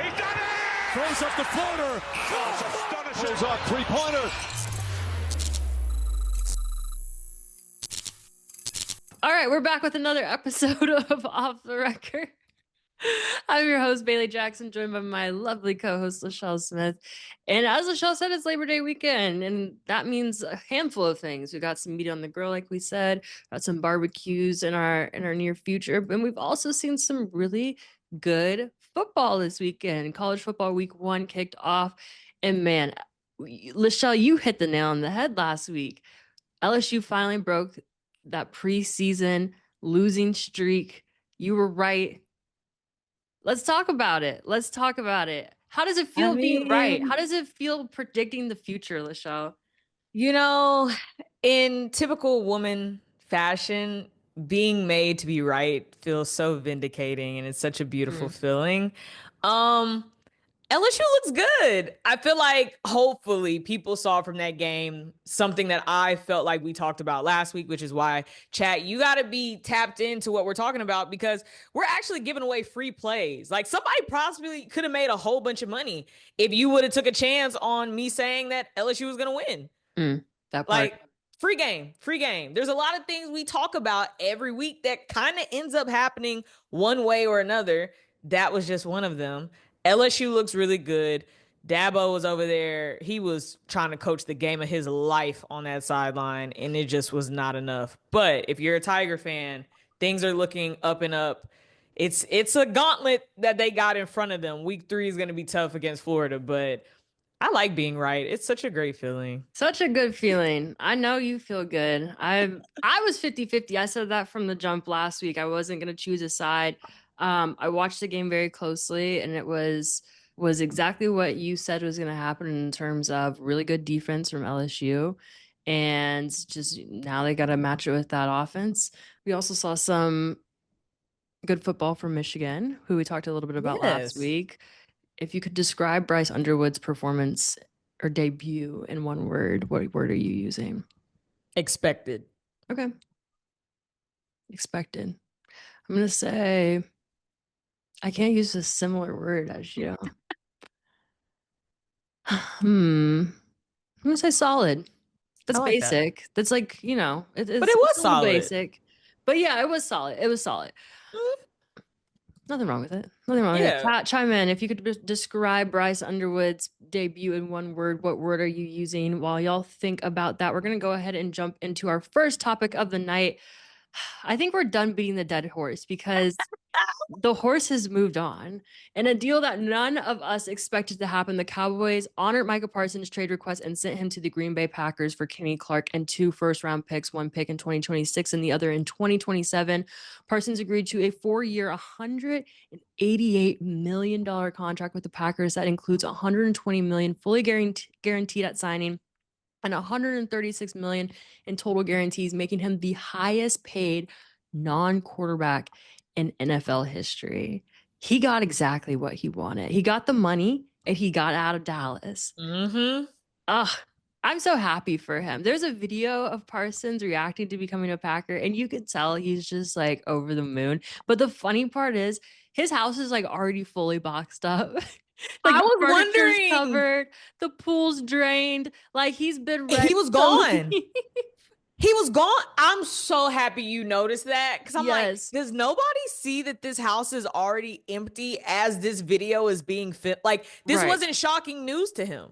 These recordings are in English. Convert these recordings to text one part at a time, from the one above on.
He's done it! Throws up the floater. Oh, it's astonishing. Pulls off three-pointer. All right, we're back with another episode of Off the Record. I'm your host, Bailey Jackson, joined by my lovely co-host, Lachelle Smith. And as Lachelle said, it's Labor Day weekend, and that means a handful of things. We got some meat on the grill, like we said, got some barbecues in our near future, and we've also seen some really good football this weekend. College football week 1 kicked off, and man, Lachelle, you hit the nail on the head last week. LSU finally broke that preseason losing streak. You were right. Let's talk about it. How does it feel being right? How does it feel predicting the future, Lachelle? You know, in typical woman fashion, being made to be right feels so vindicating, and it's such a beautiful feeling. LSU looks good. I feel like hopefully people saw from that game something that I felt like we talked about last week, which is why, chat, you got to be tapped into what we're talking about, because we're actually giving away free plays. Like, somebody possibly could have made a whole bunch of money if you would have took a chance on me saying that LSU was going to win. That part. Like, free game. There's a lot of things we talk about every week that kind of ends up happening one way or another. That was just one of them. LSU looks really good. Dabo was over there. He was trying to coach the game of his life on that sideline, and it just was not enough. But if you're a Tiger fan, things are looking up and up. It's a gauntlet that they got in front of them. Week 3 is going to be tough against Florida, but I like being right. It's such a great feeling. Such a good feeling. I know you feel good. I was 50-50. I said that from the jump last week. I wasn't going to choose a side. I watched the game very closely, and it was exactly what you said was going to happen in terms of really good defense from LSU. And just now they got to match it with that offense. We also saw some good football from Michigan, who we talked a little bit about last week. If you could describe Bryce Underwood's performance or debut in one word, what word are you using? Expected. Okay. Expected. I'm going to say, I can't use a similar word as you. I'm going to say solid. That's like basic. that. That's like, you know, but it was solid. Basic. But yeah, it was solid. Nothing wrong with it. With it. Chime in. If you could describe Bryce Underwood's debut in one word, what word are you using? While y'all think about that, we're going to go ahead and jump into our first topic of the night. I think we're done beating the dead horse, because the horse has moved on. In a deal that none of us expected to happen, the Cowboys honored Micah Parsons' trade request and sent him to the Green Bay Packers for Kenny Clark and 2 first-round picks, one pick in 2026 and the other in 2027. Parsons agreed to a 4-year, $188 million contract with the Packers that includes $120 million fully guaranteed at signing and $136 million in total guarantees, making him the highest paid non-quarterback in NFL history. He got exactly what he wanted. He got the money, and he got out of Dallas. I'm so happy for him. There's a video of Parsons reacting to becoming a Packer, and you could tell he's just like over the moon. But the funny part is his house is like already fully boxed up. Like, I was wondering, covered, the pool's drained. Like, he's been ready. He was gone. He was gone. I'm so happy you noticed that, because I'm like, does nobody see that this house is already empty as this video is being filmed? Like, this wasn't shocking news to him.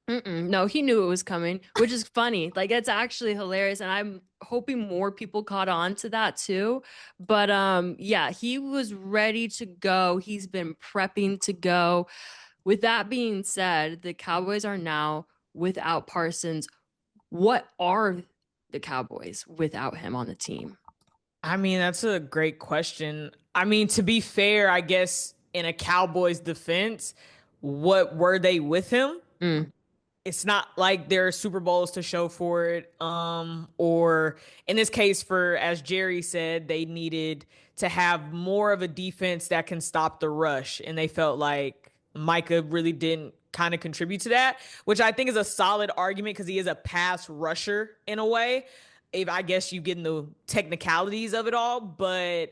No, he knew it was coming, which is funny. Like, it's actually hilarious, and I'm hoping more people caught on to that too. But yeah, he was ready to go. He's been prepping to go. With that being said, the Cowboys are now without Parsons. What are the Cowboys without him on the team? I mean, that's a great question. I mean, to be fair, I guess in a Cowboys defense, what were they with him? It's not like there are Super Bowls to show for it. Or in this case, as Jerry said, they needed to have more of a defense that can stop the rush. And they felt like Micah really didn't kind of contribute to that, which I think is a solid argument, because he is a pass rusher in a way. If I guess you get in the technicalities of it all, but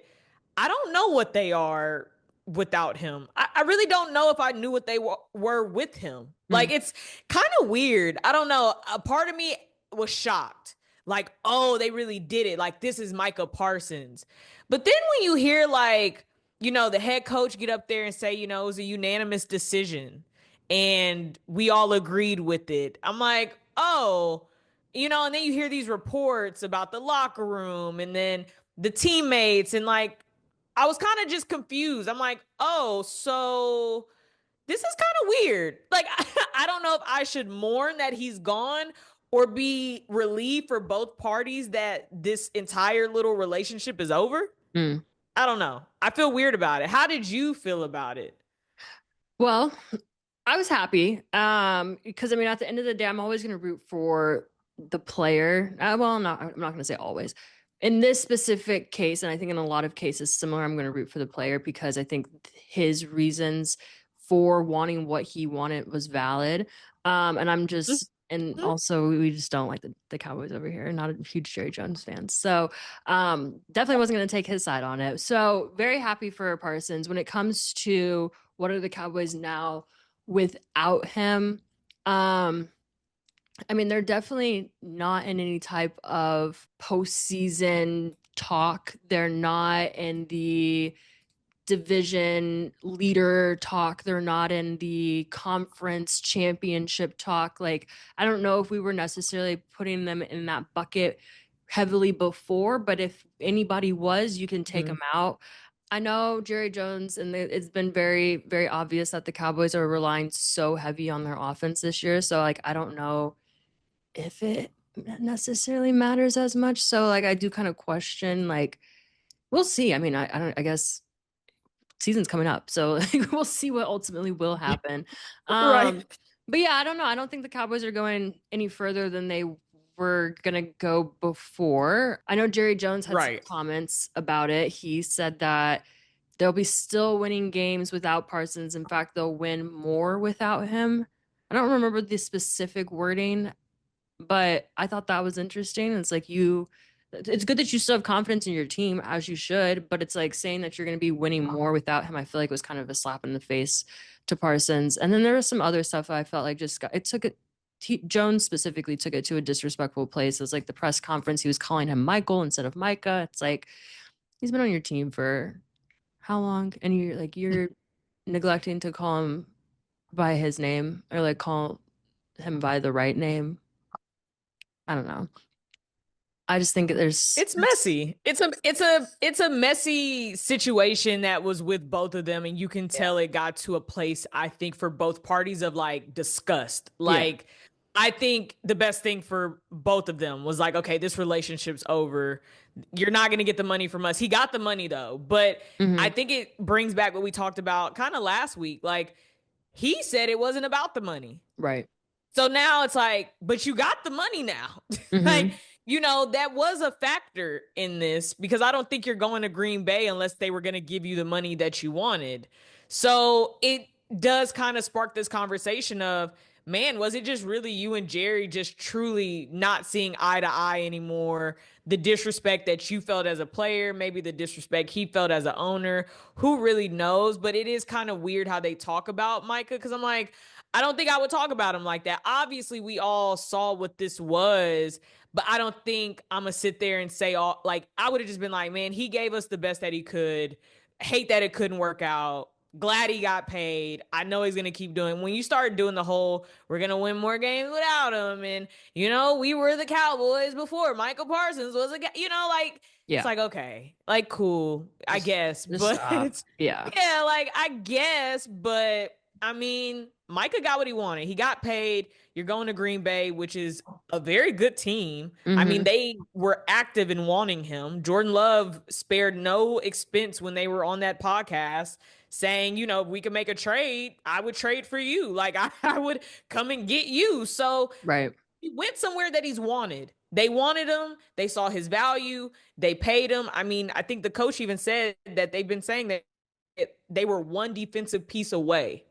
I don't know what they are without him. I really don't know if I knew what they were with him. Like, it's kind of weird. I don't know. A part of me was shocked. Like, oh, they really did it. Like, this is Micah Parsons. But then when you hear, like, the head coach get up there and say, it was a unanimous decision and we all agreed with it. I'm like, oh, and then you hear these reports about the locker room and then the teammates, and like, I was kind of just confused. I'm like, oh, so this is kind of weird. Like, I don't know if I should mourn that he's gone or be relieved for both parties that this entire little relationship is over. I don't know. I feel weird about it. How did you feel about it? Well, I was happy because, I mean, at the end of the day, I'm always going to root for the player. Well, I'm not going to say always. In this specific case, and I think in a lot of cases similar, I'm going to root for the player because I think his reasons for wanting what he wanted was valid. And I'm just, and also we just don't like the Cowboys over here. Not a huge Jerry Jones fan. So definitely wasn't going to take his side on it. So very happy for Parsons. When it comes to what are the Cowboys now without him, I mean, they're definitely not in any type of postseason talk. They're not in the division leader talk. They're not in the conference championship talk. Like, I don't know if we were necessarily putting them in that bucket heavily before, but if anybody was, you can take them out. I know Jerry Jones, and it's been very, very obvious that the Cowboys are relying so heavy on their offense this year. So, like, I don't know if it necessarily matters as much. So, like, I do kind of question, like, we'll see. I mean, I guess season's coming up, so like, we'll see what ultimately will happen. Right. But yeah, I don't know. I don't think the Cowboys are going any further than they were going to go before. I know Jerry Jones had some comments about it. He said that they'll be still winning games without Parsons. In fact, they'll win more without him. I don't remember the specific wording, but I thought that was interesting. It's like it's good that you still have confidence in your team, as you should, but it's like saying that you're going to be winning more without him. I feel like it was kind of a slap in the face to Parsons. And then there was some other stuff I felt like Jones specifically took it to a disrespectful place. It was like the press conference, he was calling him Michael instead of Micah. It's like, he's been on your team for how long? And you're neglecting to call him by his name, or like call him by the right name. I don't know. I just think it's messy. It's a messy situation that was with both of them, and you can tell it got to a place, I think, for both parties of like disgust. Like, I think the best thing for both of them was like, okay, this relationship's over. You're not going to get the money from us. He got the money though, but I think it brings back what we talked about kind of last week. Like, he said it wasn't about the money. Right. So now it's like, but you got the money now. Like, that was a factor in this, because I don't think you're going to Green Bay unless they were going to give you the money that you wanted. So it does kind of spark this conversation of, man, was it just really you and Jerry just truly not seeing eye to eye anymore? The disrespect that you felt as a player, maybe the disrespect he felt as an owner, who really knows? But it is kind of weird how they talk about Micah, because I'm like, I don't think I would talk about him like that. Obviously, we all saw what this was, but I don't think I'm going to sit there and say, I would have just been like, man, he gave us the best that he could. Hate that it couldn't work out. Glad he got paid. I know he's going to keep doing. When you start doing the whole, we're going to win more games without him. And, we were the Cowboys before Micah Parsons was it's like, okay, like, cool, I guess. But I guess, but I mean, Micah got what he wanted. He got paid. You're going to Green Bay, which is a very good team. I mean, they were active in wanting him. Jordan Love spared no expense when they were on that podcast saying, if we could make a trade, I would trade for you. Like, I would come and get you. So he went somewhere that he's wanted. They wanted him. They saw his value. They paid him. I mean, I think the coach even said that they've been saying that they were one defensive piece away,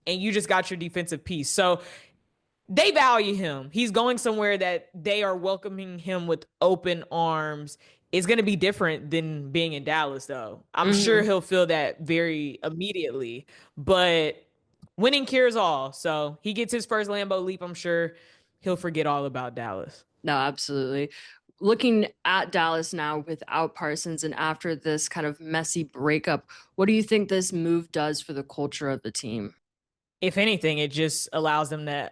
and you just got your defensive piece. So they value him. He's going somewhere that they are welcoming him with open arms. It's going to be different than being in Dallas, though. I'm sure he'll feel that very immediately, but winning cures all. So he gets his first Lambeau leap. I'm sure he'll forget all about Dallas. No, absolutely. Looking at Dallas now without Parsons and after this kind of messy breakup, what do you think this move does for the culture of the team? If anything, it just allows them to,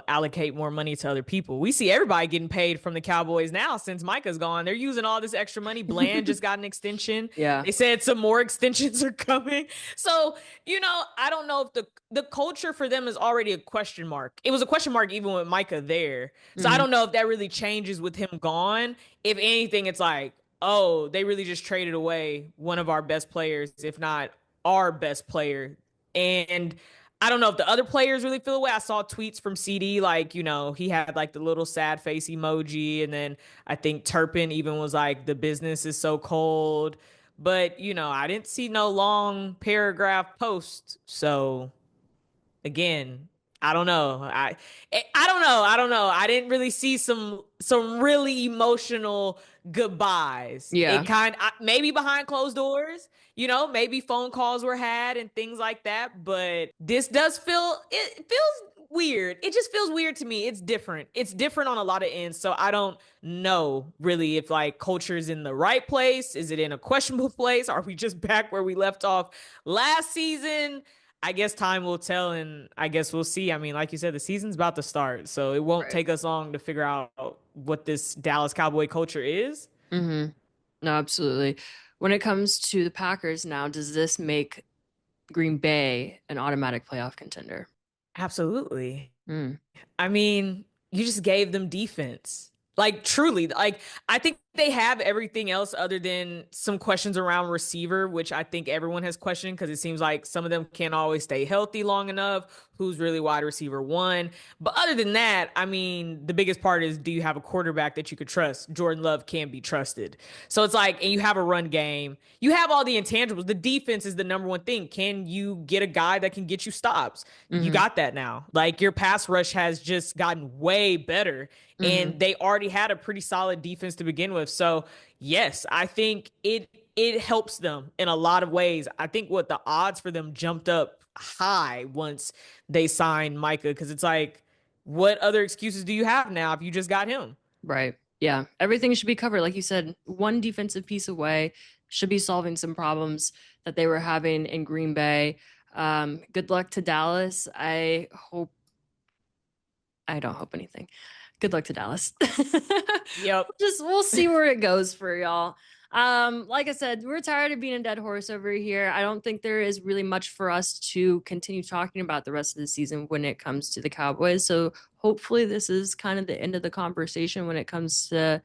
allocate more money to other people. We see everybody getting paid from the Cowboys now since Micah's gone. They're using all this extra money. Bland just got an extension. Yeah. They said some more extensions are coming. So, I don't know if the culture for them is already a question mark. It was a question mark even with Micah there. So I don't know if that really changes with him gone. If anything, it's like, oh, they really just traded away one of our best players, if not our best player. And I don't know if the other players really feel the way. I saw tweets from CD, like, he had like the little sad face emoji. And then I think Turpin even was like, the business is so cold. But, I didn't see no long paragraph post. So again, I don't know. I don't know. I didn't really see some really emotional goodbyes. Yeah. It maybe behind closed doors, maybe phone calls were had and things like that, but this does it feels weird. It just feels weird to me. It's different. It's different on a lot of ends. So I don't know really if like culture is in the right place. Is it in a questionable place? Are we just back where we left off last season? I guess time will tell, and I guess we'll see. I mean, like you said, the season's about to start, so it won't take us long to figure out what this Dallas Cowboy culture is. No, absolutely. When it comes to the Packers now, does this make Green Bay an automatic playoff contender? Absolutely. I mean, you just gave them defense. Like, truly, like, I think they have everything else other than some questions around receiver, which I think everyone has questioned because it seems like some of them can't always stay healthy long enough. Who's really wide receiver one? But other than that, I mean, the biggest part is, do you have a quarterback that you could trust? Jordan Love can be trusted. So it's like, and you have a run game. You have all the intangibles. The defense is the number one thing. Can you get a guy that can get you stops? You got that now. Like, your pass rush has just gotten way better. And they already had a pretty solid defense to begin with. So, yes, I think it helps them in a lot of ways. I think the odds for them jumped up high once they signed Micah, because it's like, what other excuses do you have now if you just got him? Right. Yeah. Everything should be covered. Like you said, one defensive piece away should be solving some problems that they were having in Green Bay. Good luck to Dallas. I don't hope anything. Good luck to Dallas. Yep. We'll see where it goes for y'all. Like I said, we're tired of being a dead horse over here. I don't think there is really much for us to continue talking about the rest of the season when it comes to the Cowboys. So hopefully this is kind of the end of the conversation when it comes to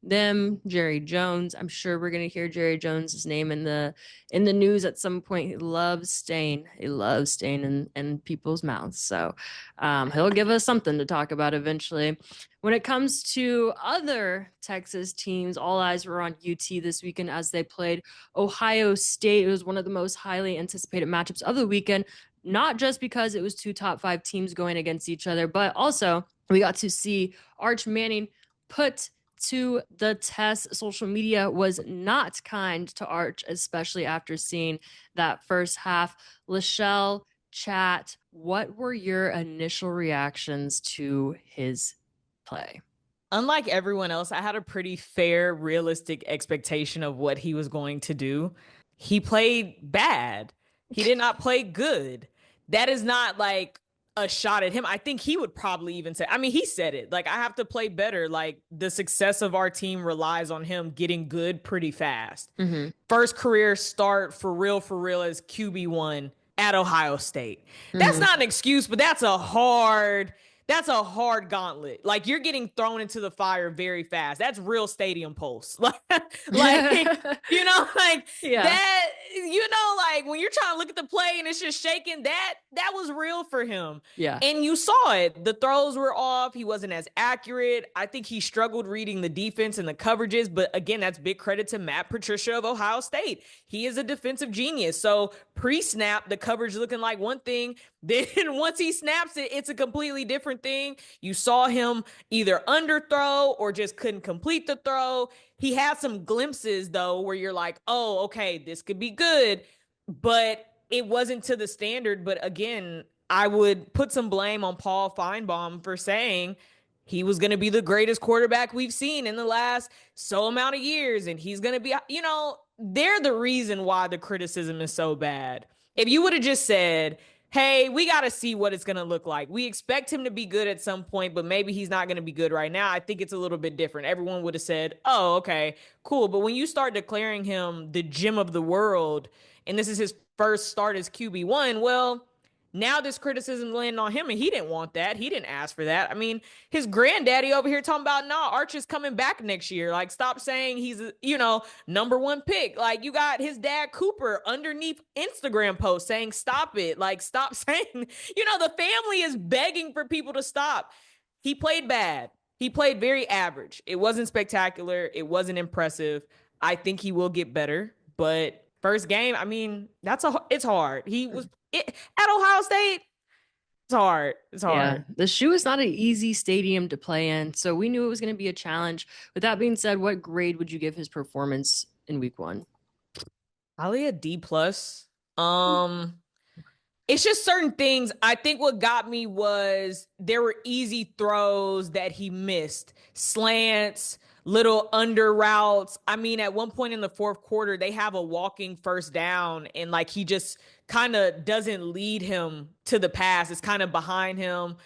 them, Jerry Jones. I'm sure we're going to hear Jerry Jones's name in the news at some point. He loves staying in people's mouths. So he'll give us something to talk about eventually. When it comes to other Texas teams, all eyes were on UT this weekend as they played Ohio State. It was one of the most highly anticipated matchups of the weekend, not just because it was two top 5 teams going against each other, but also we got to see Arch Manning put to the test. Social media was not kind to Arch, especially after seeing that first half. Lachelle, chat, what were your initial reactions to his play? Unlike everyone else, I had a pretty fair, realistic expectation of what he was going to do. He played bad. He did not play good. That is not like a shot at him. I think he would probably even say, I mean, he said it, like, I have to play better. Like, the success of our team relies on him getting good pretty fast. First career start for real as QB1 at Ohio State. That's not an excuse, but that's a hard gauntlet. Like, you're getting thrown into the fire very fast. That's real stadium pulse. Like, that, like, when you're trying to look at the play and it's just shaking, that was real for him. Yeah. And you saw it. The throws were off. He wasn't as accurate. I think he struggled reading the defense and the coverages. But again, that's big credit to Matt Patricia of Ohio State. He is a defensive genius. So pre-snap, the coverage looking like one thing. Then once he snaps it, it's a completely different thing. You saw him either underthrow or just couldn't complete the throw. he had some glimpses though where you're like, oh, okay, this could be good, but it wasn't to the standard. But again, I would put some blame on Paul Feinbaum for saying he was going to be the greatest quarterback we've seen in the last so amount of years. And he's going to be, they're the reason why the criticism is so bad. If you would have just said, hey, we got to see what it's going to look like. We expect him to be good at some point, but maybe he's not going to be good right now. I think it's a little bit different. Everyone would have said, oh, okay, cool. But when you start declaring him the gem of the world, and this is his first start as QB1, well, now this criticism landing on him, and he didn't want that. He didn't ask for that. I mean, his granddaddy over here talking about, nah, Arch is coming back next year. Like, stop saying he's, number one pick. Like, you got his dad, Cooper, underneath Instagram posts saying, stop it. Like, stop saying, the family is begging for people to stop. He played bad. He played very average. It wasn't spectacular. It wasn't impressive. I think he will get better, but first game, I mean, it's hard. He was at Ohio State. It's hard. It's hard. Yeah, the shoe is not an easy stadium to play in, so we knew it was going to be a challenge. With that being said, what grade would you give his performance in week 1? Probably a D+. It's just certain things. I think what got me was there were easy throws that he missed. Slants, little under routes. I mean, at one point in the fourth quarter, they have a walking first down, and like he just kind of doesn't lead him to the pass. It's kind of behind him.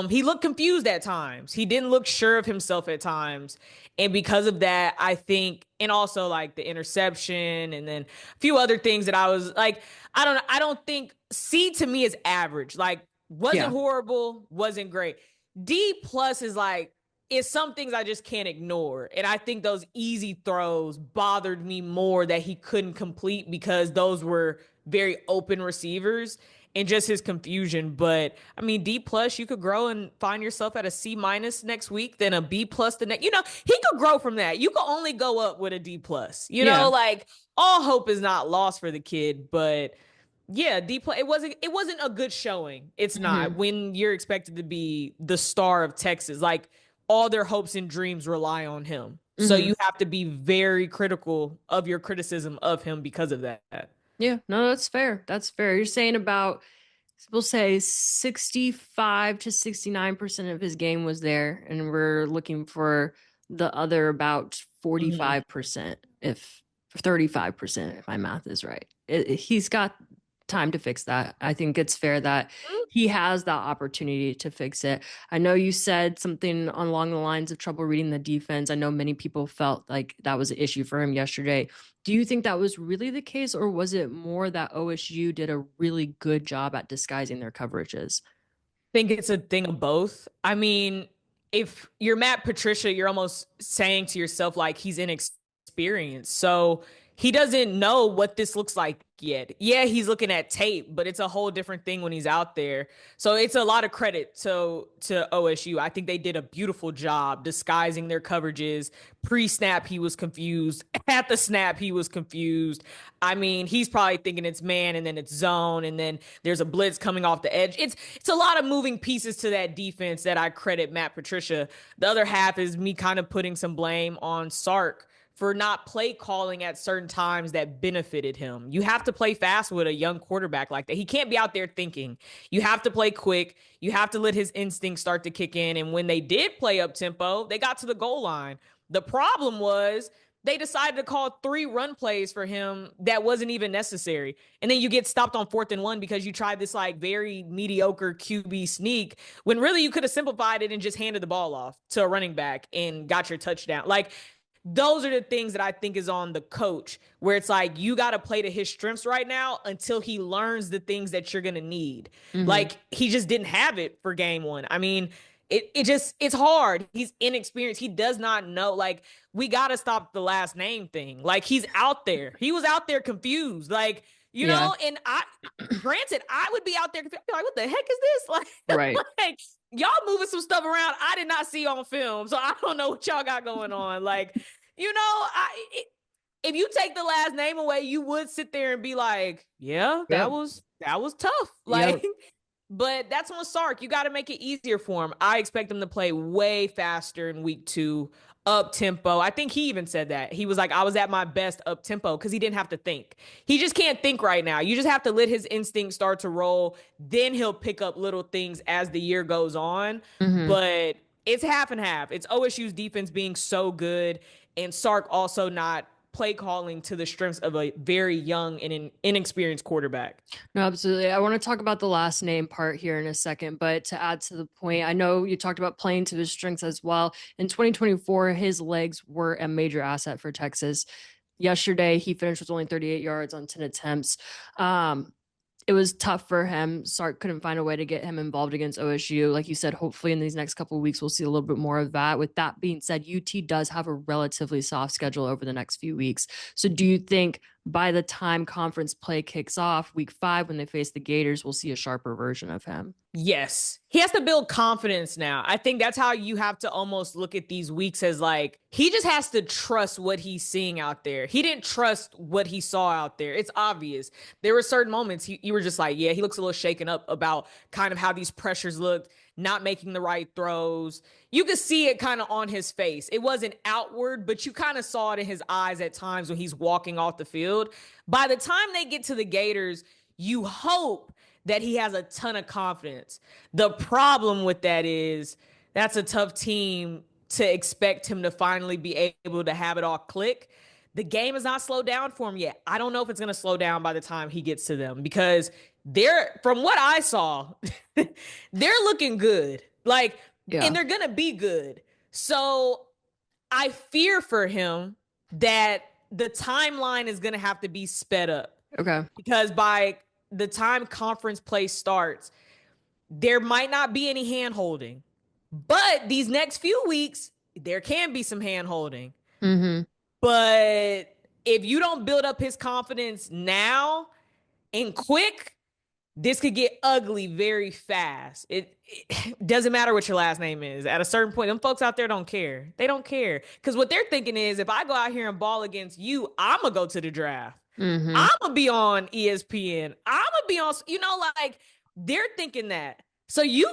He looked confused at times. He didn't look sure of himself at times. And because of that, I think, and also like the interception and then a few other things that I was like, I don't think C to me is average. Like, wasn't horrible, wasn't great. D+ is like, it's some things I just can't ignore. And I think those easy throws bothered me more that he couldn't complete because those were very open receivers and just his confusion. But I mean, D+, you could grow and find yourself at a C- next week, then a B+ the next, he could grow from that. You could only go up with a D+, like all hope is not lost for the kid, but yeah, D+, it wasn't a good showing. It's not when you're expected to be the star of Texas, like all their hopes and dreams rely on him. So you have to be very critical of your criticism of him because of that. Yeah, no, that's fair. That's fair. You're saying about, we'll say 65 to 69% of his game was there, and we're looking for the other about 45%, if 35%, if my math is right. He's got time to fix that. I think it's fair that he has that opportunity to fix it. I know you said something along the lines of trouble reading the defense. I know many people felt like that was an issue for him yesterday. Do you think that was really the case, or was it more that OSU did a really good job at disguising their coverages? I think it's a thing of both. I mean, if you're Matt Patricia, you're almost saying to yourself, like, he's inexperienced. So he doesn't know what this looks like yet. Yeah, he's looking at tape, but it's a whole different thing when he's out there. So it's a lot of credit to OSU. I think they did a beautiful job disguising their coverages. Pre-snap, he was confused. At the snap, he was confused. I mean, he's probably thinking it's man, and then it's zone, and then there's a blitz coming off the edge. It's a lot of moving pieces to that defense that I credit Matt Patricia. The other half is me kind of putting some blame on Sark for not play calling at certain times that benefited him. You have to play fast with a young quarterback like that. He can't be out there thinking. You have to play quick. You have to let his instincts start to kick in. And when they did play up tempo, they got to the goal line. The problem was they decided to call 3 run plays for him that wasn't even necessary. And then you get stopped on 4th and 1 because you tried this like very mediocre QB sneak when really you could have simplified it and just handed the ball off to a running back and got your touchdown. Like, those are the things that I think is on the coach, where it's like, you got to play to his strengths right now until he learns the things that you're going to need. Like, he just didn't have it for game 1. I mean, it's hard. He's inexperienced. He does not know. Like, we got to stop the last name thing. Like, he's out there. He was out there confused. Like, you know, and granted, I would be out there confused. Like, what the heck is this? Like, right. Like, y'all moving some stuff around I did not see on film, so I don't know what y'all got going on. Like, if you take the last name away, you would sit there and be like, yeah, that was tough. Like, but that's on Sark. You got to make it easier for him. I expect him to play way faster in week 2. up tempo. I think he even said that. He was like, I was at my best up tempo because he didn't have to think. He just can't think right now. You just have to let his instinct start to roll. Then he'll pick up little things as the year goes on. But it's half and half. It's OSU's defense being so good and Sark also not play calling to the strengths of a very young and inexperienced quarterback. No, absolutely. I want to talk about the last name part here in a second, but to add to the point, I know you talked about playing to his strengths as well. In 2024, his legs were a major asset for Texas. Yesterday, he finished with only 38 yards on 10 attempts. It was tough for him. Sark couldn't find a way to get him involved against OSU. Like you said, hopefully in these next couple of weeks, we'll see a little bit more of that. With that being said, UT does have a relatively soft schedule over the next few weeks. So do you think by the time conference play kicks off, week 5, when they face the Gators, we'll see a sharper version of him? Yes. He has to build confidence now. I think that's how you have to almost look at these weeks as like, he just has to trust what he's seeing out there. He didn't trust what he saw out there. It's obvious. There were certain moments you were just like, yeah, he looks a little shaken up about kind of how these pressures looked, not making the right throws. You could see it kind of on his face. It wasn't outward, but you kind of saw it in his eyes at times when he's walking off the field. By the time they get to the Gators, you hope that he has a ton of confidence. The problem with that is that's a tough team to expect him to finally be able to have it all click. The game is not slowed down for him yet. I don't know if it's going to slow down by the time he gets to them because from what I saw, they're looking good. And they're going to be good. So I fear for him that the timeline is going to have to be sped up. Okay. Because by the time conference play starts, there might not be any hand holding, but these next few weeks, there can be some hand holding. But if you don't build up his confidence now and quick, this could get ugly very fast. It doesn't matter what your last name is. At a certain point, them folks out there don't care. They don't care. Because what they're thinking is, if I go out here and ball against you, I'm going to go to the draft. I'm going to be on ESPN. I'm going to be on, they're thinking that. So he's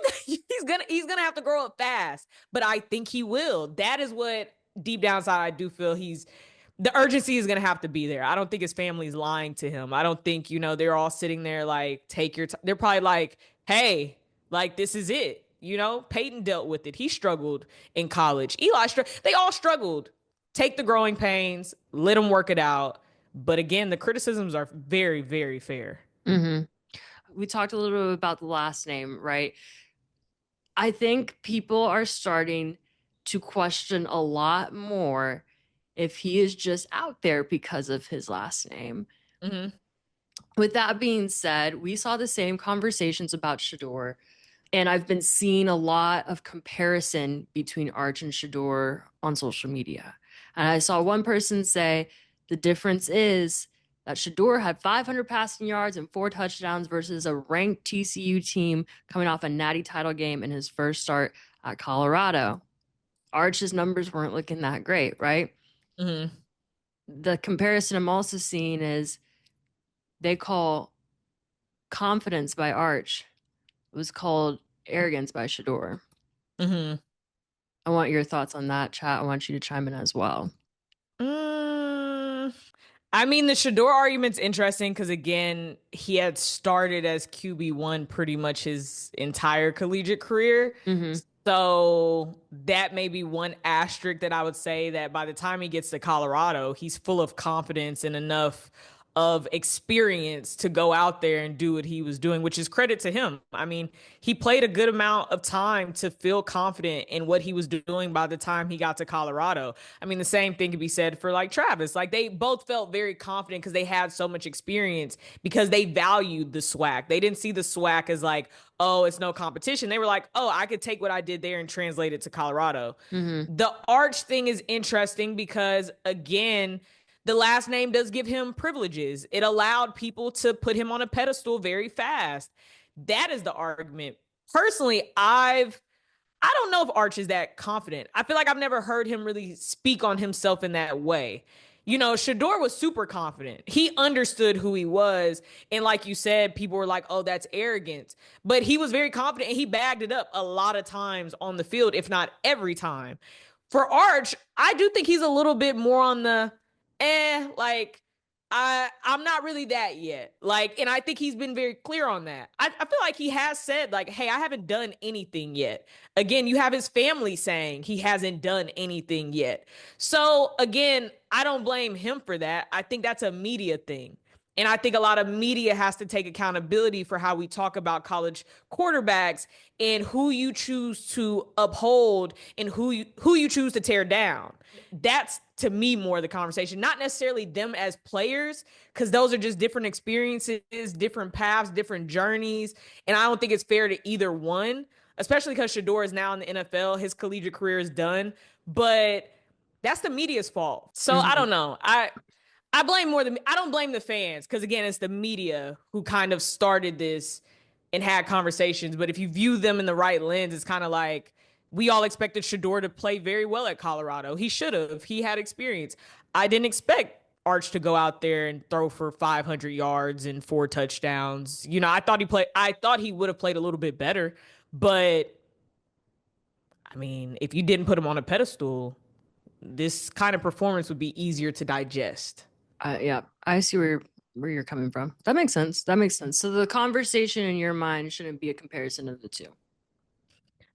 going to have to grow up fast, but I think he will. That is what deep down inside I do feel the urgency is going to have to be there. I don't think his family's lying to him. I don't think, they're all sitting there like, take your time. They're probably like, hey, this is it. Peyton dealt with it. He struggled in college. Eli they all struggled. Take the growing pains, let them work it out. But again, the criticisms are very, very fair. We talked a little bit about the last name, right? I think people are starting to question a lot more if he is just out there because of his last name. With that being said, we saw the same conversations about Shedeur, and I've been seeing a lot of comparison between Arch and Shedeur on social media. And I saw one person say, the difference is that Shedeur had 500 passing yards and 4 touchdowns versus a ranked TCU team coming off a natty title game in his first start at Colorado. Arch's numbers weren't looking that great, right? The comparison I'm also seeing is they call confidence by Arch. It was called arrogance by Shedeur. I want your thoughts on that, chat. I want you to chime in as well. I mean, the Shedeur argument's interesting because, again, he had started as QB1 pretty much his entire collegiate career. So that may be one asterisk that I would say that by the time he gets to Colorado, he's full of confidence and enough of experience to go out there and do what he was doing, which is credit to him. I mean, he played a good amount of time to feel confident in what he was doing by the time he got to Colorado. I mean, the same thing could be said for Travis. They both felt very confident because they had so much experience because they valued the SWAC. They didn't see the SWAC as oh, it's no competition. They were like, oh, I could take what I did there and translate it to Colorado. The Arch thing is interesting because, again, the last name does give him privileges. It allowed people to put him on a pedestal very fast. That is the argument. Personally, I don't know if Arch is that confident. I feel like I've never heard him really speak on himself in that way. Shedeur was super confident. He understood who he was. And like you said, people were like, oh, that's arrogance. But he was very confident and he bagged it up a lot of times on the field, if not every time. For Arch, I do think he's a little bit more on the like I'm not really that yet. Like, and I think he's been very clear on that. I feel like he has said, like, hey, I haven't done anything yet. Again, you have his family saying he hasn't done anything yet. So again, I don't blame him for that. I think that's a media thing. And I think a lot of media has to take accountability for how we talk about college quarterbacks and who you choose to uphold and who you choose to tear down. That's, to me, more the conversation, not necessarily them as players, because those are just different experiences, different paths, different journeys. And I don't think it's fair to either one, especially because Shador is now in the NFL. His collegiate career is done. But that's the media's fault. So I don't know. I blame I don't blame the fans, because again, it's the media who kind of started this and had conversations. But if you view them in the right lens, it's kind of like, we all expected Shador to play very well at Colorado. He should have. He had experience. I didn't expect Arch to go out there and throw for 500 yards and 4 touchdowns. You know, I thought he would have played a little bit better. But I mean, if you didn't put him on a pedestal, this kind of performance would be easier to digest. Yeah, I see where you're coming from. That makes sense. So the conversation in your mind shouldn't be a comparison of the two.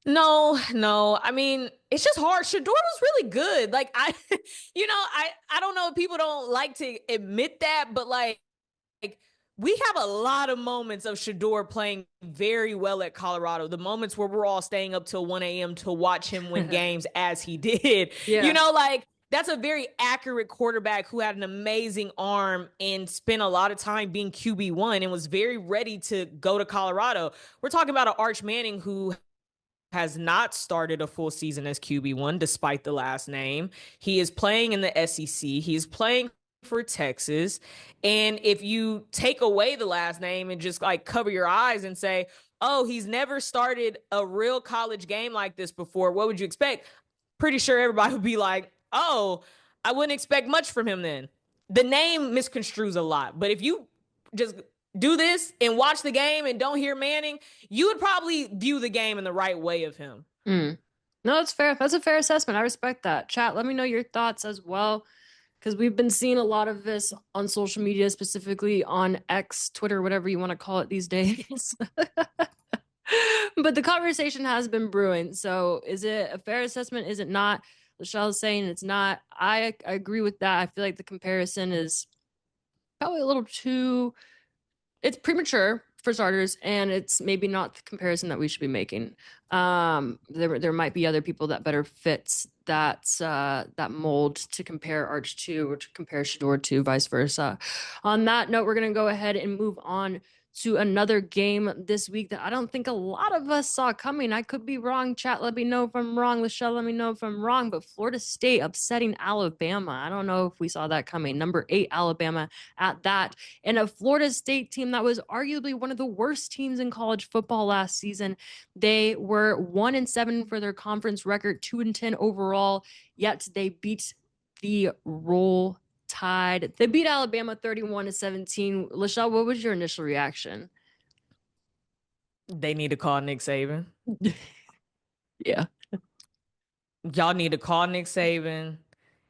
No. I mean, it's just hard. Shador was really good. Like, I don't know if people don't like to admit that, but like we have a lot of moments of Shador playing very well at Colorado. The moments where we're all staying up till 1 a.m. to watch him win games as he did. Yeah. You know, like, that's a very accurate quarterback who had an amazing arm and spent a lot of time being QB1 and was very ready to go to Colorado. We're talking about an Arch Manning who has not started a full season as QB1 despite the last name. He is playing in the SEC. He is playing for Texas. And if you take away the last name and just like cover your eyes and say, oh, he's never started a real college game like this before, what would you expect? Pretty sure everybody would be like, oh, I wouldn't expect much from him then. The name misconstrues a lot. But if you just do this and watch the game and don't hear Manning, you would probably view the game in the right way of him. No, that's fair. That's a fair assessment. I respect that. Chat, let me know your thoughts as well, because we've been seeing a lot of this on social media, specifically on X, Twitter, whatever you want to call it these days. But the conversation has been brewing. So is it a fair assessment? Is it not? Lachelle's saying it's not. I agree with that. I feel like the comparison is probably a little too, it's premature for starters, and it's maybe not the comparison that we should be making. There might be other people that better fits that mold to compare Arch to, or to compare Shador to, vice versa. On that note, we're gonna go ahead and move on to another game this week that I don't think a lot of us saw coming. I could be wrong. Chat, let me know if I'm wrong. Lachelle, let me know if I'm wrong. But Florida State upsetting Alabama. I don't know if we saw that coming. Number 8 Alabama at that. And a Florida State team that was arguably one of the worst teams in college football last season. They were 1-7 for their conference record, 2-10 overall, yet they beat the Roll Tide. They beat Alabama 31-17. Lachelle, what was your initial reaction? They need to call Nick Saban. Yeah. Y'all need to call Nick Saban.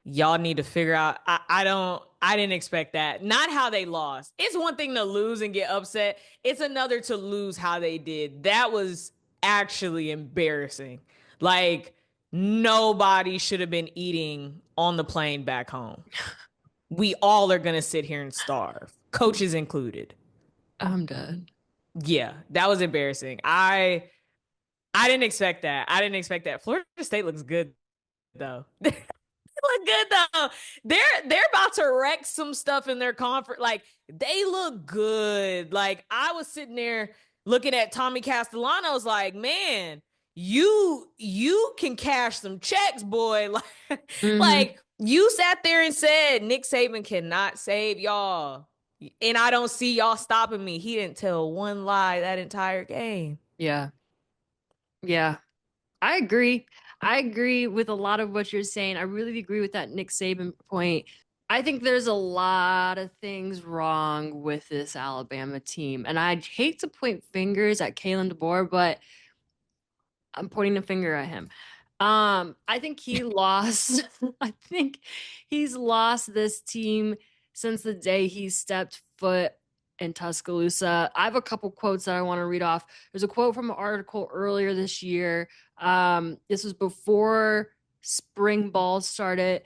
Y'all need to figure out. I didn't expect that. Not how they lost. It's one thing to lose and get upset. It's another to lose how they did. That was actually embarrassing. Like, nobody should have been eating on the plane back home. We all are going to sit here and starve, coaches included. I'm done. Yeah, that was embarrassing. I didn't expect that. Florida State looks good, though. They look good, though. They're about to wreck some stuff in their conference. Like, they look good. Like, I was sitting there looking at Tommy Castellanos like, man, you can cash some checks, boy. Like, you sat there and said Nick Saban cannot save y'all. And I don't see y'all stopping me. He didn't tell one lie that entire game. Yeah. I agree with a lot of what you're saying. I really agree with that Nick Saban point. I think there's a lot of things wrong with this Alabama team. And I'd hate to point fingers at Kalen DeBoer, but I'm pointing a finger at him. I think he lost. I think he's lost this team since the day he stepped foot in Tuscaloosa. I have a couple quotes that I want to read off. There's a quote from an article earlier this year. This was before spring ball started.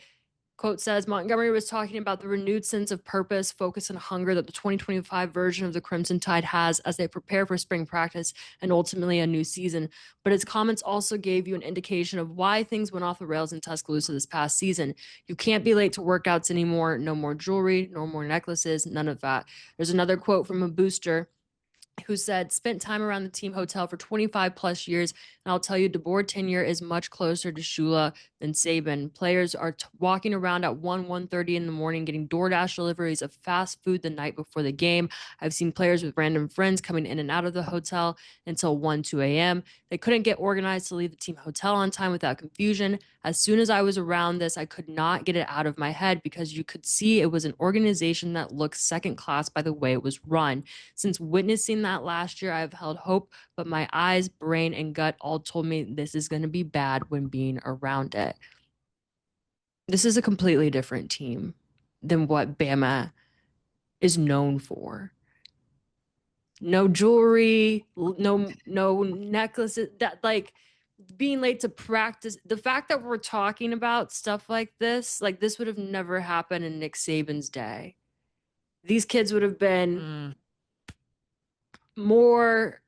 Quote says, Montgomery was talking about the renewed sense of purpose, focus, and hunger that the 2025 version of the Crimson Tide has as they prepare for spring practice and ultimately a new season. But his comments also gave you an indication of why things went off the rails in Tuscaloosa this past season. You can't be late to workouts anymore. No more jewelry, no more necklaces, none of that. There's another quote from a booster who said, spent time around the team hotel for 25 plus years. And I'll tell you, DeBoer tenure is much closer to Shula than Saban. Players are walking around at 1:30 in the morning, getting DoorDash deliveries of fast food the night before the game. I've seen players with random friends coming in and out of the hotel until 2 a.m. They couldn't get organized to leave the team hotel on time without confusion. As soon as I was around this, I could not get it out of my head because you could see it was an organization that looked second class by the way it was run. Since witnessing that last year, I've held hope, but my eyes, brain, and gut all told me this is going to be bad when being around it. This is a completely different team than what Bama is known for. No jewelry, no necklaces, that like being late to practice. The fact that we're talking about stuff like this would have never happened in Nick Saban's day. These kids would have been more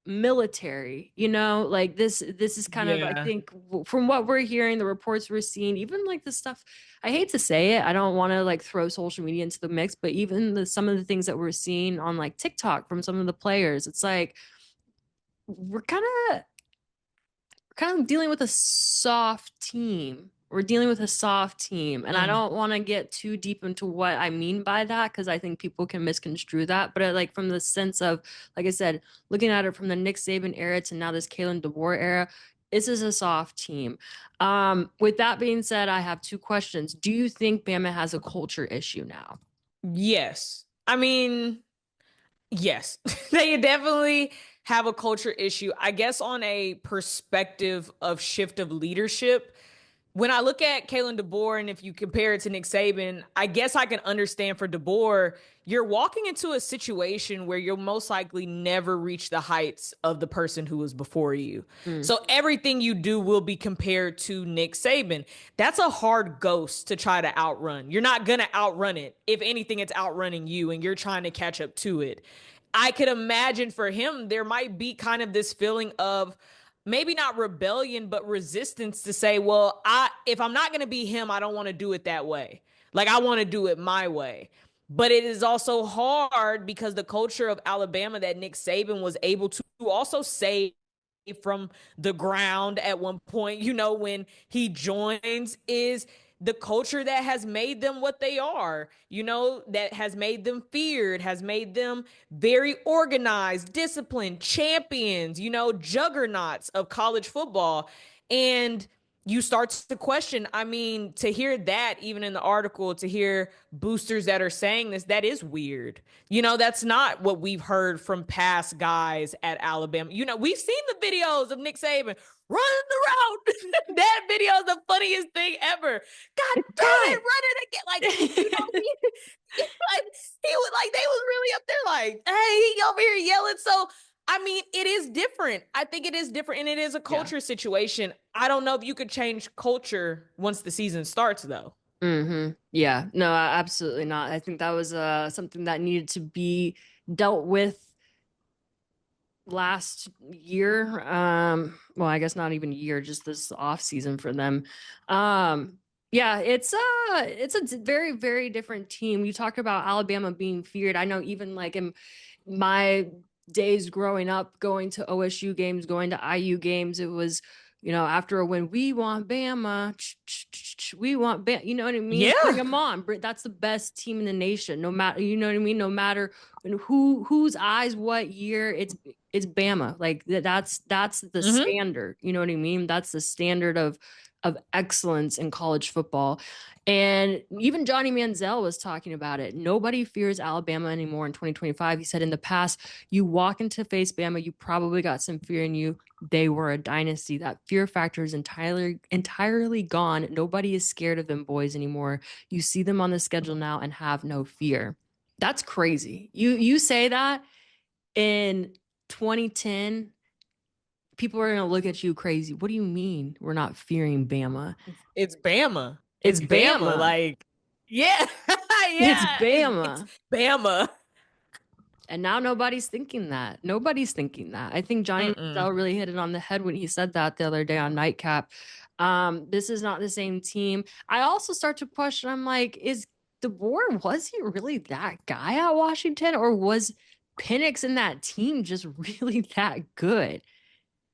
military, like this is kind of, I think, from what we're hearing, the reports we're seeing, even like the stuff, I hate to say it, I don't want to like throw social media into the mix, but even some of the things that we're seeing on like TikTok from some of the players, it's like we're kind of dealing with a soft team. We're dealing with a soft team. And I don't want to get too deep into what I mean by that, because I think people can misconstrue that. But like from the sense of, like I said, looking at it from the Nick Saban era to now this Kalen DeBoer era, this is a soft team. With that being said, I have two questions. Do you think Bama has a culture issue now? Yes. I mean, yes. They definitely have a culture issue. I guess on a perspective of shift of leadership, when I look at Kalen DeBoer, and if you compare it to Nick Saban, I guess I can understand for DeBoer, you're walking into a situation where you'll most likely never reach the heights of the person who was before you. So everything you do will be compared to Nick Saban. That's a hard ghost to try to outrun. You're not going to outrun it. If anything, it's outrunning you and you're trying to catch up to it. I could imagine for him, there might be kind of this feeling of, maybe not rebellion, but resistance to say, well, if I'm not going to be him, I don't want to do it that way. Like, I want to do it my way. But it is also hard because the culture of Alabama that Nick Saban was able to also save from the ground at one point, when he joins, is the culture that has made them what they are, that has made them feared, has made them very organized, disciplined, champions, juggernauts of college football. And you start to question, I mean, to hear that even in the article, to hear boosters that are saying this, that is weird. That's not what we've heard from past guys at Alabama. We've seen the videos of Nick Saban running the route. That video is the funniest thing ever. God damn it, run it again. Like, he was like, they was really up there like, hey, he over here yelling. So, I mean, it is different. I think it is different, and it is a culture situation. I don't know if you could change culture once the season starts, though. Yeah, no, absolutely not. I think that was something that needed to be dealt with last year. Well, I guess not even a year, just this off season for them. Yeah, it's a very, very different team. You talk about Alabama being feared. I know even like in my days growing up, going to OSU games, going to IU games, it was, after a win, we want Bama, we want Bama, you know what I mean? Yeah. Bring them on. That's the best team in the nation, no matter, you know what I mean? No matter whose eyes, what year, it's Bama. Like that's the standard. You know what I mean? That's the standard of excellence in college football. And even Johnny Manziel was talking about it. Nobody fears Alabama anymore in 2025. He said in the past, you walk into face Bama, you probably got some fear in you. They were a dynasty. That fear factor is entirely gone. Nobody is scared of them boys anymore. You see them on the schedule now and have no fear. That's crazy. You say that in 2010, people are going to look at you crazy. What do you mean we're not fearing Bama? It's Bama. It's Bama. Like, yeah. It's Bama. It's Bama. And now nobody's thinking that. Nobody's thinking that. I think Johnny Manziel really hit it on the head when he said that the other day on Nightcap. This is not the same team. I also start to question, I'm like, is DeBoer, was he really that guy at Washington? Or was Penix and that team just really that good?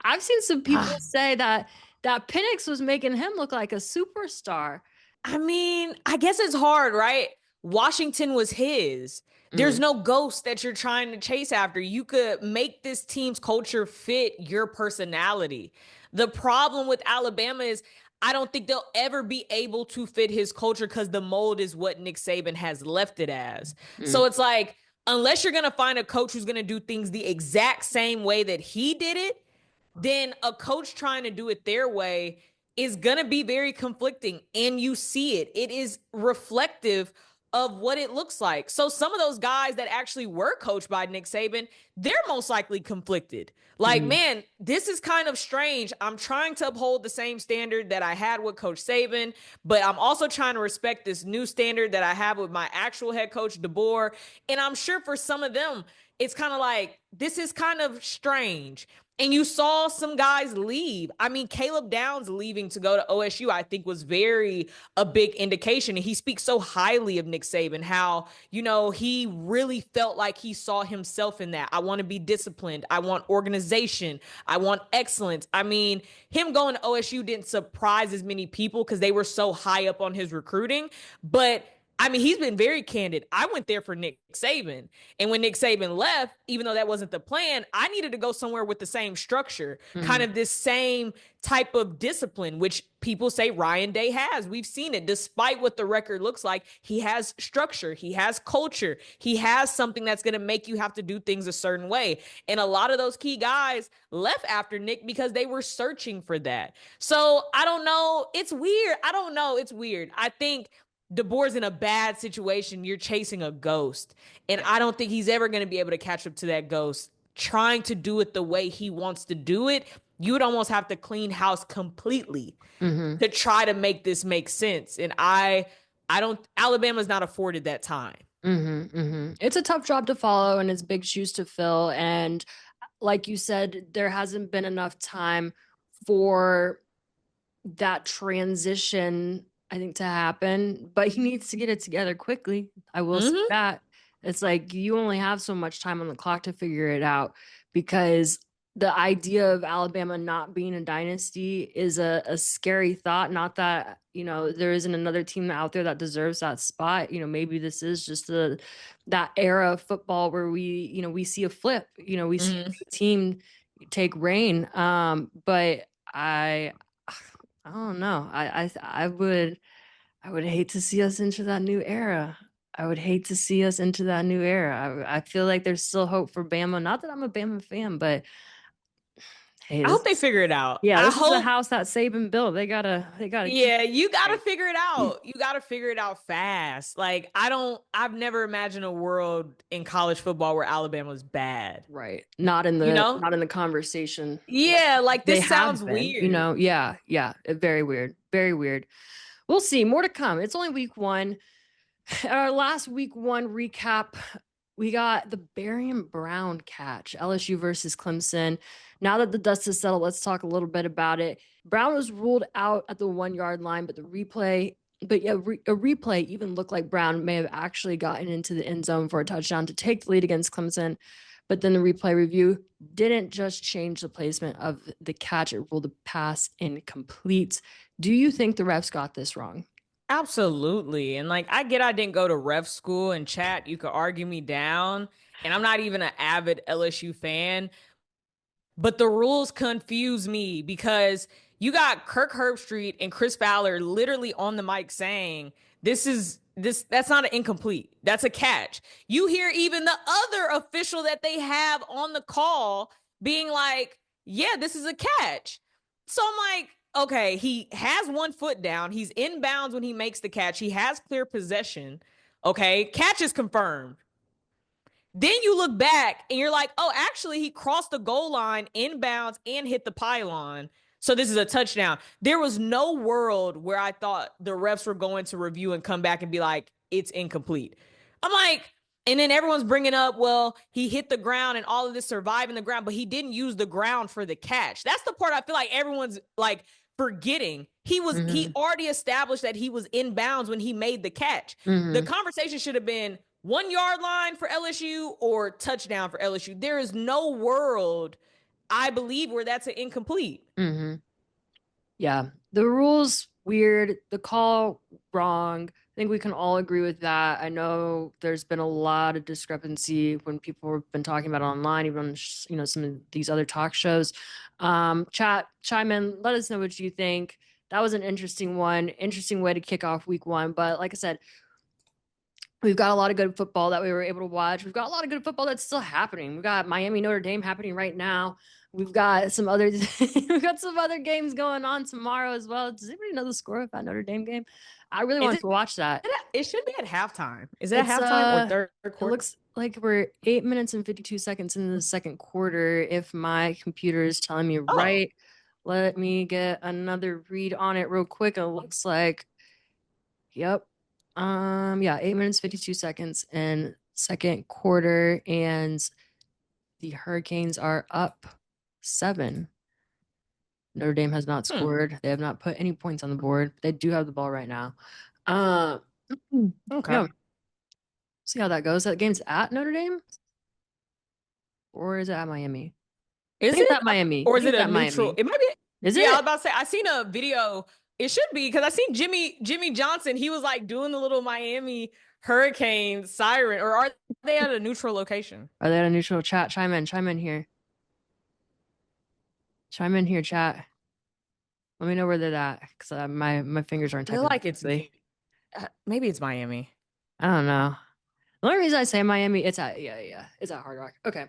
I've seen some people say that Penix was making him look like a superstar. I mean, I guess it's hard, right? Washington was his. There's no ghost that you're trying to chase after. You could make this team's culture fit your personality. The problem with Alabama is I don't think they'll ever be able to fit his culture because the mold is what Nick Saban has left it as. So it's like, unless you're going to find a coach who's going to do things the exact same way that he did it, then a coach trying to do it their way is going to be very conflicting. And you see it. It is reflective of what it looks like. So some of those guys that actually were coached by Nick Saban, they're most likely conflicted. Like, man, this is kind of strange. I'm trying to uphold the same standard that I had with Coach Saban, but I'm also trying to respect this new standard that I have with my actual head coach, DeBoer. And I'm sure for some of them, it's kind of like, this is kind of strange. And you saw some guys leave. I mean, Caleb Downs leaving to go to OSU, I think was a big indication. And he speaks so highly of Nick Saban, how, you know, he really felt like he saw himself in that. I want to be disciplined. I want organization. I want excellence. I mean, him going to OSU didn't surprise as many people because they were so high up on his recruiting. But I mean, he's been very candid. I went there for Nick Saban. And when Nick Saban left, even though that wasn't the plan, I needed to go somewhere with the same structure, kind of this same type of discipline, which people say Ryan Day has. We've seen it. Despite what the record looks like, he has structure. He has culture. He has something that's going to make you have to do things a certain way. And a lot of those key guys left after Nick because they were searching for that. So I don't know. It's weird. I don't know. It's weird. I think DeBoer's in a bad situation. You're chasing a ghost. And I don't think he's ever going to be able to catch up to that ghost. Trying to do it the way he wants to do it, you would almost have to clean house completely to try to make this make sense. And Alabama's not afforded that time. It's a tough job to follow and it's big shoes to fill. And like you said, there hasn't been enough time for that transition, I think, to happen, but he needs to get it together quickly. I will say that. It's like you only have so much time on the clock to figure it out, because the idea of Alabama not being a dynasty is a scary thought. Not that, you know, there isn't another team out there that deserves that spot. You know, maybe this is just that era of football where we see a flip, we see a team take reign. But I don't know. I would hate to see us into that new era. I feel like there's still hope for Bama. Not that I'm a Bama fan, but hey, I hope they figure it out. Yeah, this is a house that Saban built. They gotta. Yeah, you gotta figure it out. You gotta figure it out fast. Like, I've never imagined a world in college football where Alabama's bad. Right. Not in the conversation. Yeah, like this sounds weird. Yeah. Very weird. Very weird. We'll see. More to come. It's only week one. Our last week one recap, we got the Barian Brown catch, LSU versus Clemson. Now that the dust has settled, let's talk a little bit about it. Brown was ruled out at the 1 yard line, but a replay even looked like Brown may have actually gotten into the end zone for a touchdown to take the lead against Clemson. But then the replay review didn't just change the placement of the catch. It ruled the pass incomplete. Do you think the refs got this wrong? Absolutely. And like, I didn't go to ref school, and chat, you could argue me down. And I'm not even an avid LSU fan, But the rules confuse me because you got Kirk Herbstreit and Chris Fowler literally on the mic saying, that's not an incomplete. That's a catch. You hear even the other official that they have on the call being like, yeah, this is a catch. So I'm like, okay, he has 1 foot down. He's in bounds when he makes the catch. He has clear possession. Okay, catch is confirmed. Then you look back and you're like, oh, actually, he crossed the goal line inbounds and hit the pylon. So this is a touchdown. There was no world where I thought the refs were going to review and come back and be like, it's incomplete. I'm like, and then everyone's bringing up, well, he hit the ground and all of this surviving the ground, but he didn't use the ground for the catch. That's the part I feel like everyone's like forgetting. He already established that he was in bounds when he made the catch. The conversation should have been 1 yard line for LSU or touchdown for LSU. There is no world, I believe, where that's an incomplete. Yeah. The rules weird. The call wrong. I think we can all agree with that. I know there's been a lot of discrepancy when people have been talking about it online, even on, some of these other talk shows. Chat, chime in. Let us know what you think. That was an interesting one. Interesting way to kick off week 1. But like I said, we've got a lot of good football that we were able to watch. We've got a lot of good football that's still happening. We've got Miami Notre Dame happening right now. We've got some other games going on tomorrow as well. Does anybody know the score of that Notre Dame game? I really want to watch that. It should be at halftime. Is it at halftime or third quarter? It looks like we're 8 minutes and 52 seconds into the second quarter. If my computer is telling me right, let me get another read on it real quick. It looks like, yep. 8 minutes 52 seconds in second quarter, and the Hurricanes are up 7. Notre Dame has not scored. They have not put any points on the board. They do have the ball right now. Okay. Yeah. See how that goes. That game's at Notre Dame, or is it at Miami? Is it at Miami, or is it at neutral? Miami. It might be. Is it? Yeah, I was about to say. I seen a video. It should be because I seen Jimmy Johnson. He was like doing the little Miami Hurricane siren. Or are they at a neutral location? Are they at a neutral? Chat, chime in here. Chime in here, chat. Let me know where they're at, because my fingers aren't typing. I feel like it's maybe it's Miami. I don't know. The only reason I say Miami, it's at Hard Rock. Okay.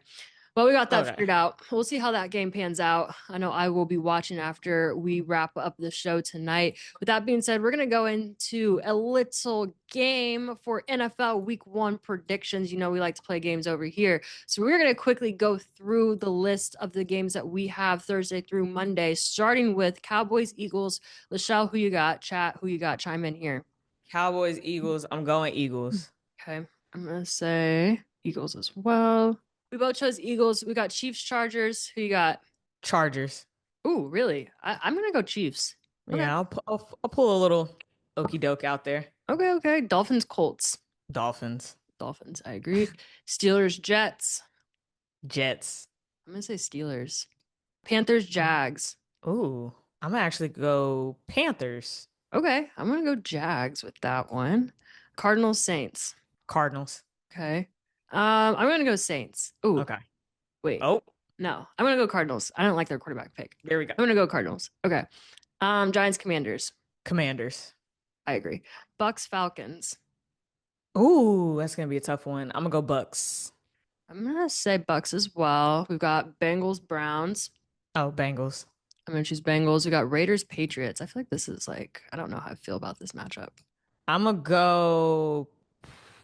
Well, we got that figured out. We'll see how that game pans out. I know I will be watching after we wrap up the show tonight. With that being said, we're going to go into a little game for NFL Week 1 predictions. You know, we like to play games over here. So we're going to quickly go through the list of the games that we have Thursday through Monday, starting with Cowboys, Eagles. Lachelle, who you got? Chat, who you got? Chime in here. Cowboys, Eagles. I'm going Eagles. Okay. I'm going to say Eagles as well. We both chose Eagles. We got Chiefs, Chargers. Who you got? Chargers. Ooh, really? I'm going to go Chiefs. Okay. Yeah, I'll pull a little okey doke out there. Okay. Dolphins, Colts. Dolphins. I agree. Steelers, Jets. Jets. I'm going to say Steelers. Panthers, Jags. Ooh, I'm going to actually go Panthers. Okay, I'm going to go Jags with that one. Cardinals, Saints. Cardinals. Okay. I'm going to go Saints. Ooh. Okay. Wait. Oh. No, I'm going to go Cardinals. I don't like their quarterback pick. There we go. I'm going to go Cardinals. Okay. Giants, Commanders. Commanders. I agree. Bucks, Falcons. Ooh, that's going to be a tough one. I'm going to go Bucks. I'm going to say Bucks as well. We've got Bengals, Browns. Oh, Bengals. I'm going to choose Bengals. We got Raiders, Patriots. I feel like this is like, I don't know how I feel about this matchup. I'm going to go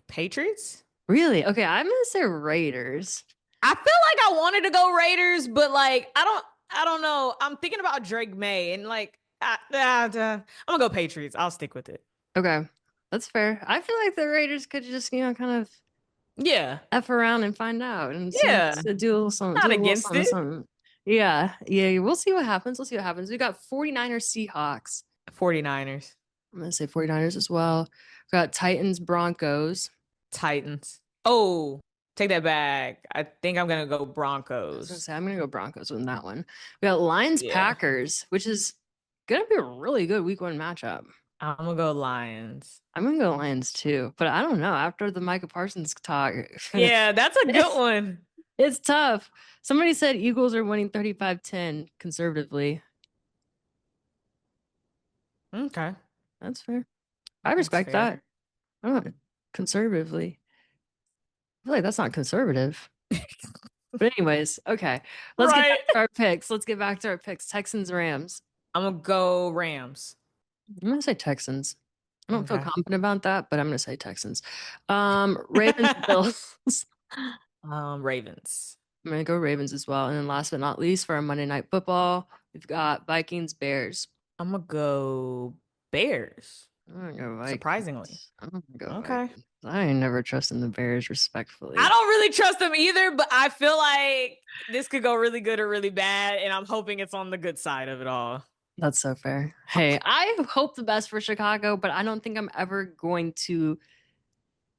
Patriots. Really? Okay, I'm going to say Raiders. I feel like I wanted to go Raiders, but like, I don't know. I'm thinking about Drake May and like, I'm going to go Patriots. I'll stick with it. Okay, that's fair. I feel like the Raiders could just, kind of F around and find out and do a little something. Not against it. Something. Yeah. We'll see what happens. We got 49ers, Seahawks. 49ers. I'm going to say 49ers as well. We got Titans, Broncos. Titans. Oh, take that back. I think I'm going to go Broncos. I was going to say, I'm going to go Broncos with that one. We got Lions, Packers, which is going to be a really good week 1 matchup. I'm going to go Lions. I'm going to go Lions too, but I don't know. After the Micah Parsons talk. Yeah, that's a good one. It's tough. Somebody said Eagles are winning 35-10 conservatively. Okay. That's fair. I That's respect fair. that. I don't conservatively. I feel like that's not conservative. But anyways, okay. Let's get back Right. to our picks. Let's get back to our picks. Texans, Rams. I'm gonna go Rams. I'm gonna say Texans. I don't feel Okay. confident about that, but I'm gonna say Texans. Ravens, Bills. Ravens. I'm gonna go Ravens as well. And then last but not least, for our Monday Night Football, we've got Vikings, Bears. I'm gonna go Bears. I'm gonna go Vikings. Surprisingly. I'm gonna go Okay. Vikings. I ain't never trusting the Bears, respectfully. I don't really trust them either, but I feel like this could go really good or really bad, and I'm hoping it's on the good side of it all. That's so fair. Hey, I hope the best for Chicago, but I don't think I'm ever going to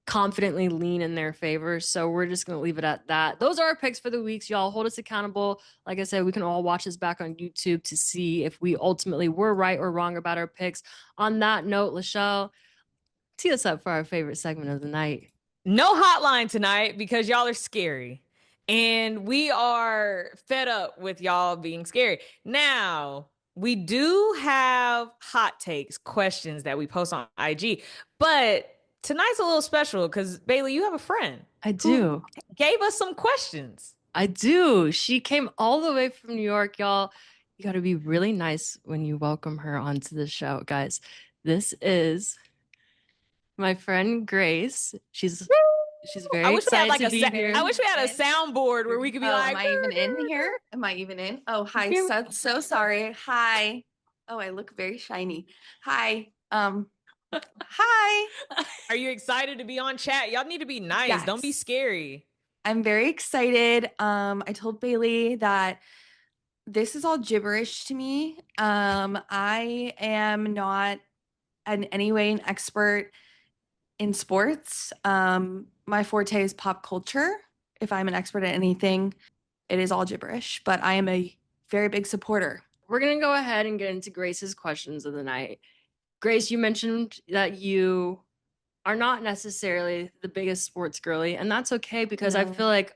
confidently lean in their favor. So we're just going to leave it at that. Those are our picks for the weeks. Y'all hold us accountable. Like I said, we can all watch this back on YouTube to see if we ultimately were right or wrong about our picks. On that note, Lachelle, tee us up for our favorite segment of the night. No hotline tonight because y'all are scary. And we are fed up with y'all being scary. Now, we do have hot takes, questions that we post on IG, but tonight's a little special because Bailey, you have a friend. I do. Gave us some questions. I do. She came all the way from New York, y'all. You got to be really nice when you welcome her onto the show, guys. This is my friend Grace. She's very excited to be here. I wish we had a soundboard where we could be like, am I even in here? Am I even in? Oh, hi. So sorry. Hi. Oh, I look very shiny. Hi. Hi. Are you excited to be on chat? Y'all need to be nice. Yes. Don't be scary. I'm very excited. I told Bailey that this is all gibberish to me. I am not in any way an expert in sports. My forte is pop culture. If I'm an expert at anything, it is all gibberish, but I am a very big supporter. We're going to go ahead and get into Grace's questions of the night. Grace, you mentioned that you are not necessarily the biggest sports girly, and that's okay because I feel like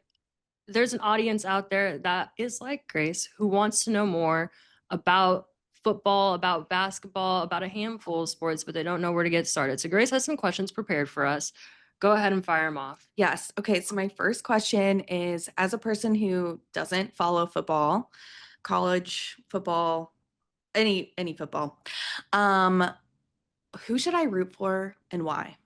there's an audience out there that is like Grace who wants to know more about football, about basketball, about a handful of sports, but they don't know where to get started. So Grace has some questions prepared for us. Go ahead and fire them off. Yes. Okay. So my first question is, as a person who doesn't follow football, college football, any football, who should I root for and why?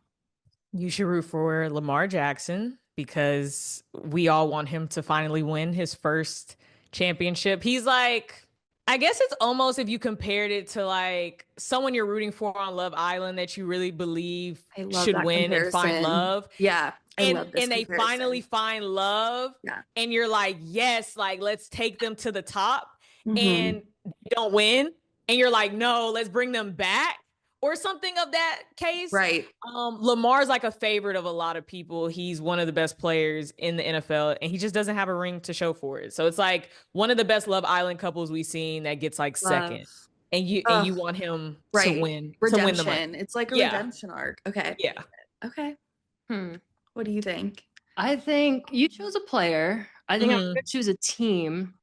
You should root for Lamar Jackson because we all want him to finally win his first championship. He's like, I guess it's almost if you compared it to like someone you're rooting for on Love Island that you really believe should win and find love. Yeah. And they finally find love. Yeah. And you're like, yes, like let's take them to the top. Mm-hmm. And they don't win. And you're like, no, let's bring them back. Or something of that case. Right. Lamar's like a favorite of a lot of people. He's one of the best players in the NFL, and he just doesn't have a ring to show for it. So it's like one of the best Love Island couples we've seen that gets like second. And you want him to win. Redemption. To win the money. It's like a redemption arc. Okay. Yeah. Okay. What do you think? I think you chose a player. I think I'm going to choose a team,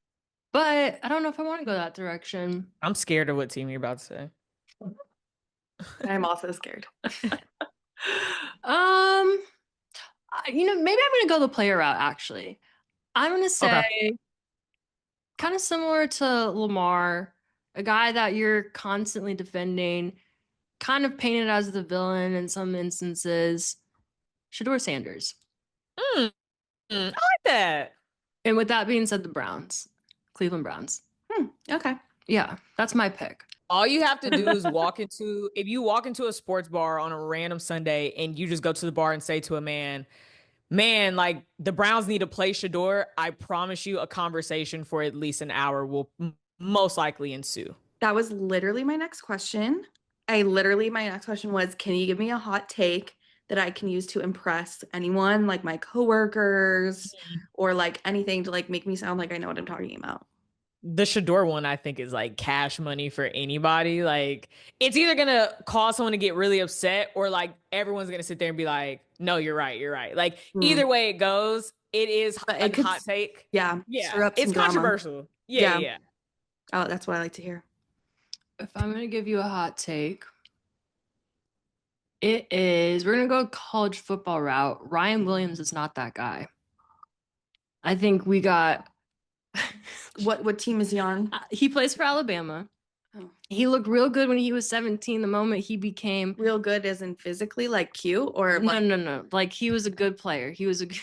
but I don't know if I want to go that direction. I'm scared of what team you're about to say. I'm also scared. Maybe I'm going to go the player route, actually. I'm going to say kind of similar to Lamar, a guy that you're constantly defending, kind of painted as the villain in some instances, Shedeur Sanders. I like that. And with that being said, the Browns, Cleveland Browns. Okay. Yeah, that's my pick. All you have to do is if you walk into a sports bar on a random Sunday and you just go to the bar and say to a man, like the Browns need to play Shedeur, I promise you a conversation for at least an hour will most likely ensue. That was literally my next question. My next question was, can you give me a hot take that I can use to impress anyone, like my coworkers or like anything to like make me sound like I know what I'm talking about? The Shedeur one, I think, is like cash money for anybody. Like, it's either going to cause someone to get really upset or like everyone's going to sit there and be like, no, you're right. Like, either way it goes, it is But a it could, hot take. yeah, Yeah, stir up it's some drama. controversial. Yeah, Yeah. yeah. Oh, that's what I like to hear. If I'm going to give you a hot take, we're going to go college football route. Ryan Williams is not that guy. I think we got. What team is he on? He plays for Alabama. Oh. He looked real good when he was 17. The moment he became Real good as in physically, like cute, or no. Like he was a good player. He was a good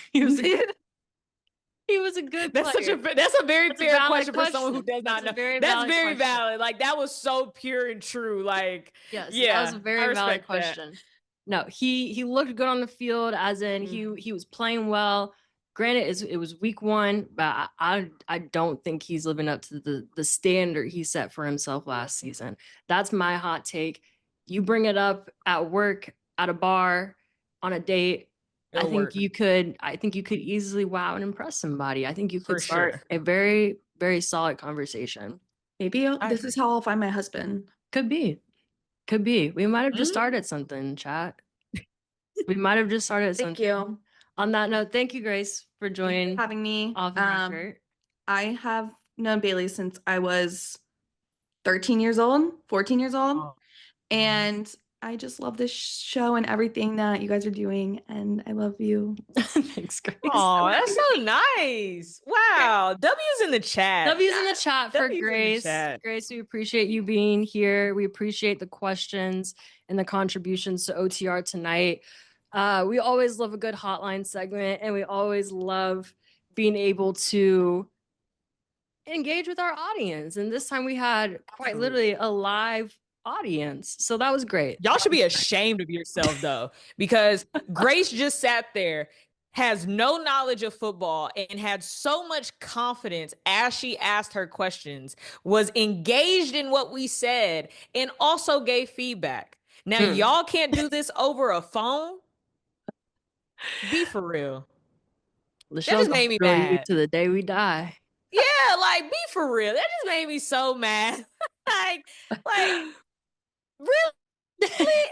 That's player. that's a very That's a fair valid question for someone who question. does not That's a know. very That's valid very question. valid. Like that was so pure and true. Like Yes, yeah, that was a I very valid respect that. question. No, he looked good on the field, as in he was playing well. Granted, it was week 1, but I don't think he's living up to the standard he set for himself last season. That's my hot take. You bring it up at work, at a bar, on a date. I think you could easily wow and impress somebody. I think you could start a very, very solid conversation. maybe this is how I'll find my husband. Could be. We might have just started something, chat. We might have just started something. Thank you. On that note, thank you, Grace, for joining. Having me. Off the record. I have known Bailey since I was 13 years old, 14 years old. And I just love this show and everything that you guys are doing. And I love you. Thanks, Grace. Oh, that's so nice. Wow. W's in the chat. W's in the chat for W's Grace. Grace, we appreciate you being here. We appreciate the questions and the contributions to OTR tonight. We always love a good hotline segment, and we always love being able to engage with our audience. And this time we had quite literally a live audience. So that was great. Y'all should be ashamed of yourself though, because Grace just sat there, has no knowledge of football, and had so much confidence as she asked her questions, was engaged in what we said, and also gave feedback. Now y'all can't do this over a phone. Be for real. That just made me mad. To the day we die. Yeah, like be for real. That just made me so mad. like really?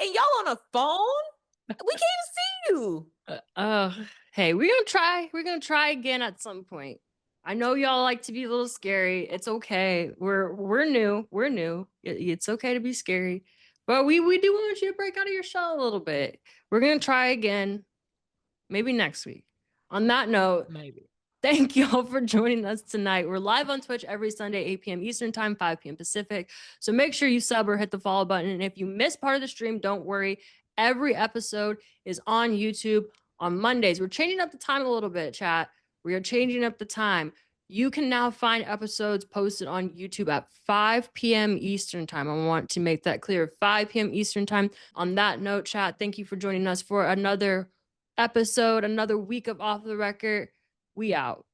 And y'all on a phone? We can't see you. Hey, we're gonna try. We're gonna try again at some point. I know y'all like to be a little scary. It's okay. We're new. We're new. It's okay to be scary, but we do want you to break out of your shell a little bit. We're gonna try again, maybe next week. On that note, maybe. Thank you all for joining us tonight. We're live on Twitch every Sunday, 8 p.m. Eastern Time, 5 p.m. Pacific. So make sure you sub or hit the follow button. And if you miss part of the stream, don't worry. Every episode is on YouTube on Mondays. We're changing up the time a little bit, chat. We are changing up the time. You can now find episodes posted on YouTube at 5 p.m. Eastern Time. I want to make that clear, 5 p.m. Eastern Time. On that note, chat, thank you for joining us for another episode, another week of Off the Record. We out.